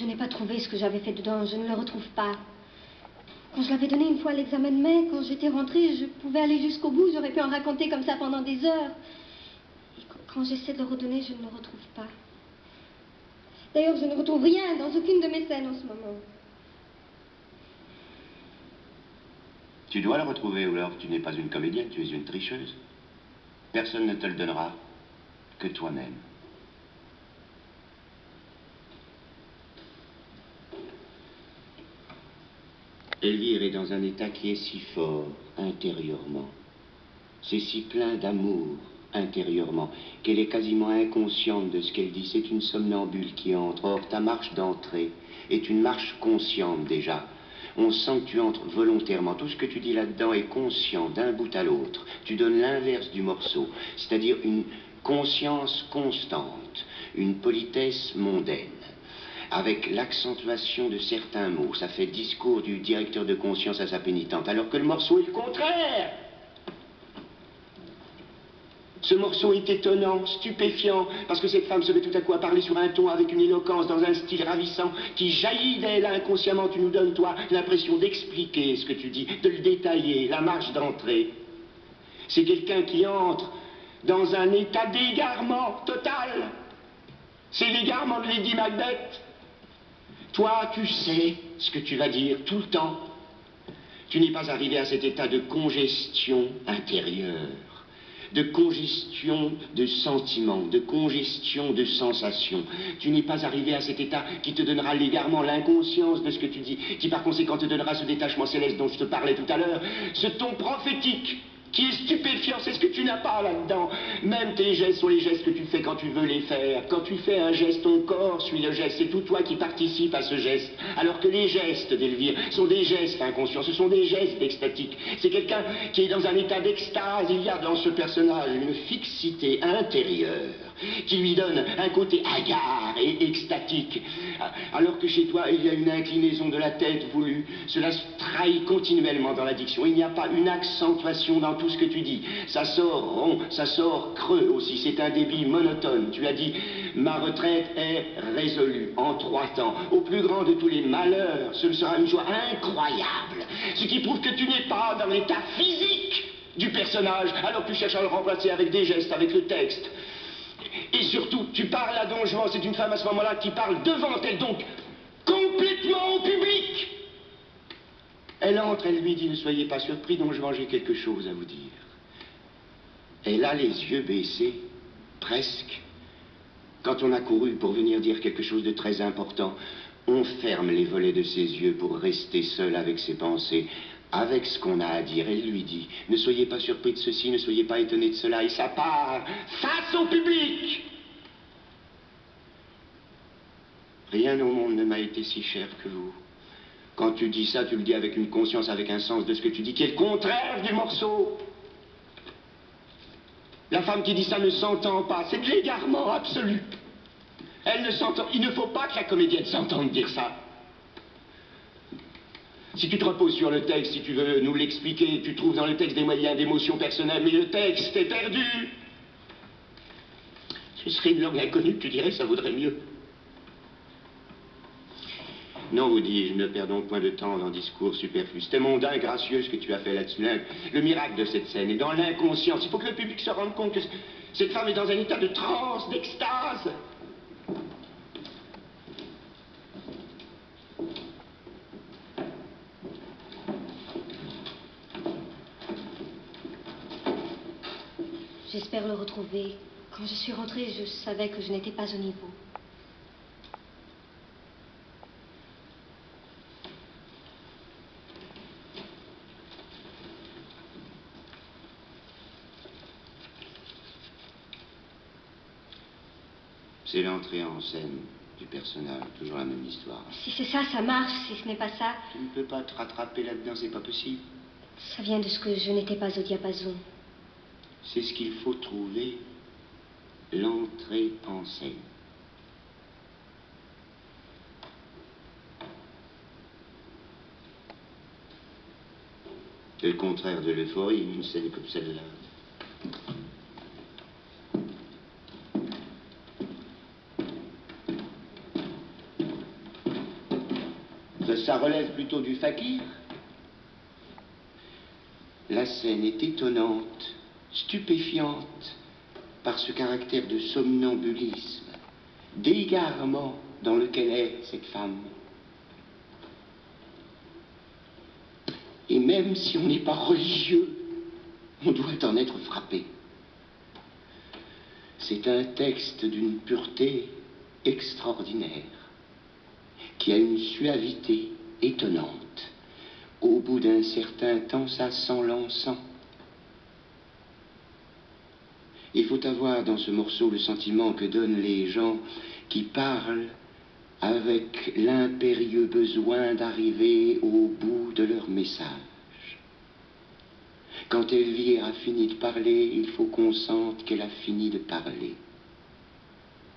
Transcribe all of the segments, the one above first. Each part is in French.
Je n'ai pas trouvé ce que j'avais fait dedans, je ne le retrouve pas. Quand je l'avais donné une fois à l'examen de mai, quand j'étais rentrée, je pouvais aller jusqu'au bout, j'aurais pu en raconter comme ça pendant des heures. Et quand j'essaie de le redonner, je ne le retrouve pas. D'ailleurs, je ne retrouve rien dans aucune de mes scènes en ce moment. Tu dois le retrouver, ou alors tu n'es pas une comédienne, tu es une tricheuse. Personne ne te le donnera que toi-même. Elvire est dans un état qui est si fort intérieurement. C'est si plein d'amour intérieurement qu'elle est quasiment inconsciente de ce qu'elle dit. C'est une somnambule qui entre. Or, ta marche d'entrée est une marche consciente déjà. On sent que tu entres volontairement. Tout ce que tu dis là-dedans est conscient d'un bout à l'autre. Tu donnes l'inverse du morceau, c'est-à-dire une conscience constante, une politesse mondaine, avec l'accentuation de certains mots. Ça fait discours du directeur de conscience à sa pénitente, alors que le morceau est le contraire. Ce morceau est étonnant, stupéfiant, parce que cette femme se met tout à coup à parler sur un ton avec une éloquence, dans un style ravissant, qui jaillit d'elle inconsciemment. Tu nous donnes, toi, l'impression d'expliquer ce que tu dis, de le détailler, la marche d'entrée. C'est quelqu'un qui entre dans un état d'égarement total. C'est l'égarement de Lady Macbeth. Toi, tu sais ce que tu vas dire tout le temps. Tu n'es pas arrivé à cet état de congestion intérieure, de congestion de sentiments, de congestion de sensations. Tu n'es pas arrivé à cet état qui te donnera l'égarement, l'inconscience de ce que tu dis, qui par conséquent te donnera ce détachement céleste dont je te parlais tout à l'heure, ce ton prophétique qui est stupéfiant. C'est ce que tu n'as pas là-dedans. Même tes gestes sont les gestes que tu fais quand tu veux les faire. Quand tu fais un geste, ton corps suit le geste. C'est tout toi qui participe à ce geste. Alors que les gestes d'Elvire sont des gestes inconscients. Ce sont des gestes extatiques. C'est quelqu'un qui est dans un état d'extase. Il y a dans ce personnage une fixité intérieure qui lui donne un côté hagard et extatique. Alors que chez toi, il y a une inclinaison de la tête voulue. Cela se trahit continuellement dans la diction. Il n'y a pas une accentuation dans tout ce que tu dis. Ça sort rond, ça sort creux aussi. C'est un débit monotone. Tu as dit, ma retraite est résolue en 3 temps. Au plus grand de tous les malheurs, ce sera une joie incroyable. Ce qui prouve que tu n'es pas dans l'état physique du personnage, alors que tu cherches à le remplacer avec des gestes, avec le texte. Et surtout, tu parles à Don Juan, c'est une femme à ce moment-là qui parle devant elle, donc complètement au public. Elle entre, elle lui dit, ne soyez pas surpris, Don Juan, j'ai quelque chose à vous dire. Elle a les yeux baissés, presque. Quand on a couru pour venir dire quelque chose de très important, on ferme les volets de ses yeux pour rester seul avec ses pensées, avec ce qu'on a à dire. Elle lui dit, ne soyez pas surpris de ceci, ne soyez pas étonnés de cela, et ça part face au public. Rien au monde ne m'a été si cher que vous. Quand tu dis ça, tu le dis avec une conscience, avec un sens de ce que tu dis, qui est le contraire du morceau. La femme qui dit ça ne s'entend pas, c'est de l'égarement absolu. Elle ne s'entend... Il ne faut pas que la comédienne s'entende dire ça. Si tu te reposes sur le texte, si tu veux nous l'expliquer, tu trouves dans le texte des moyens d'émotion personnelle, mais le texte est perdu. Ce serait une langue inconnue, tu dirais, ça vaudrait mieux. Non, vous dis-je, ne perdons point de temps en discours superflus. C'était mondain, gracieux ce que tu as fait là-dessus. Le miracle de cette scène est dans l'inconscience. Il faut que le public se rende compte que cette femme est dans un état de transe, d'extase. J'espère le retrouver. Quand je suis rentrée, je savais que je n'étais pas au niveau. C'est l'entrée en scène du personnage, toujours la même histoire. Si c'est ça, ça marche. Si ce n'est pas ça... Tu ne peux pas te rattraper là-dedans, c'est pas possible. Ça vient de ce que je n'étais pas au diapason. C'est ce qu'il faut trouver, l'entrée en scène. C'est le contraire de l'euphorie, une scène comme celle-là. ça relève plutôt du fakir. La scène est étonnante, stupéfiante, par ce caractère de somnambulisme, d'égarement dans lequel est cette femme. Et même si on n'est pas religieux, on doit en être frappé. C'est un texte d'une pureté extraordinaire, qui a une suavité étonnante. Au bout d'un certain temps, ça sent l'encens. Il faut avoir dans ce morceau le sentiment que donnent les gens qui parlent avec l'impérieux besoin d'arriver au bout de leur message. Quand Elvire a fini de parler, il faut qu'on sente qu'elle a fini de parler,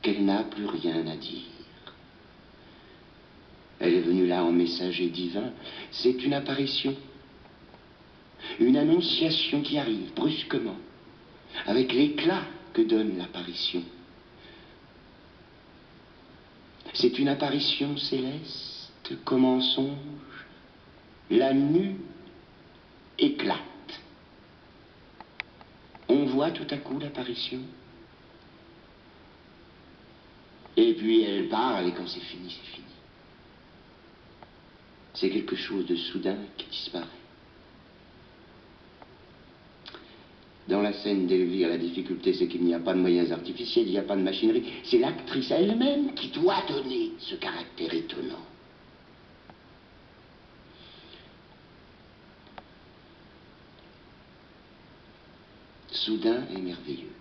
qu'elle n'a plus rien à dire. Elle est venue là en messager divin. C'est une apparition, une annonciation qui arrive brusquement, avec l'éclat que donne l'apparition. C'est une apparition céleste, comme en songe, la nue éclate. On voit tout à coup l'apparition. Et puis elle parle, et quand c'est fini, c'est fini. C'est quelque chose de soudain qui disparaît. Dans la scène d'Elvire, la difficulté, c'est qu'il n'y a pas de moyens artificiels, il n'y a pas de machinerie. C'est l'actrice elle-même qui doit donner ce caractère étonnant. Soudain et merveilleux.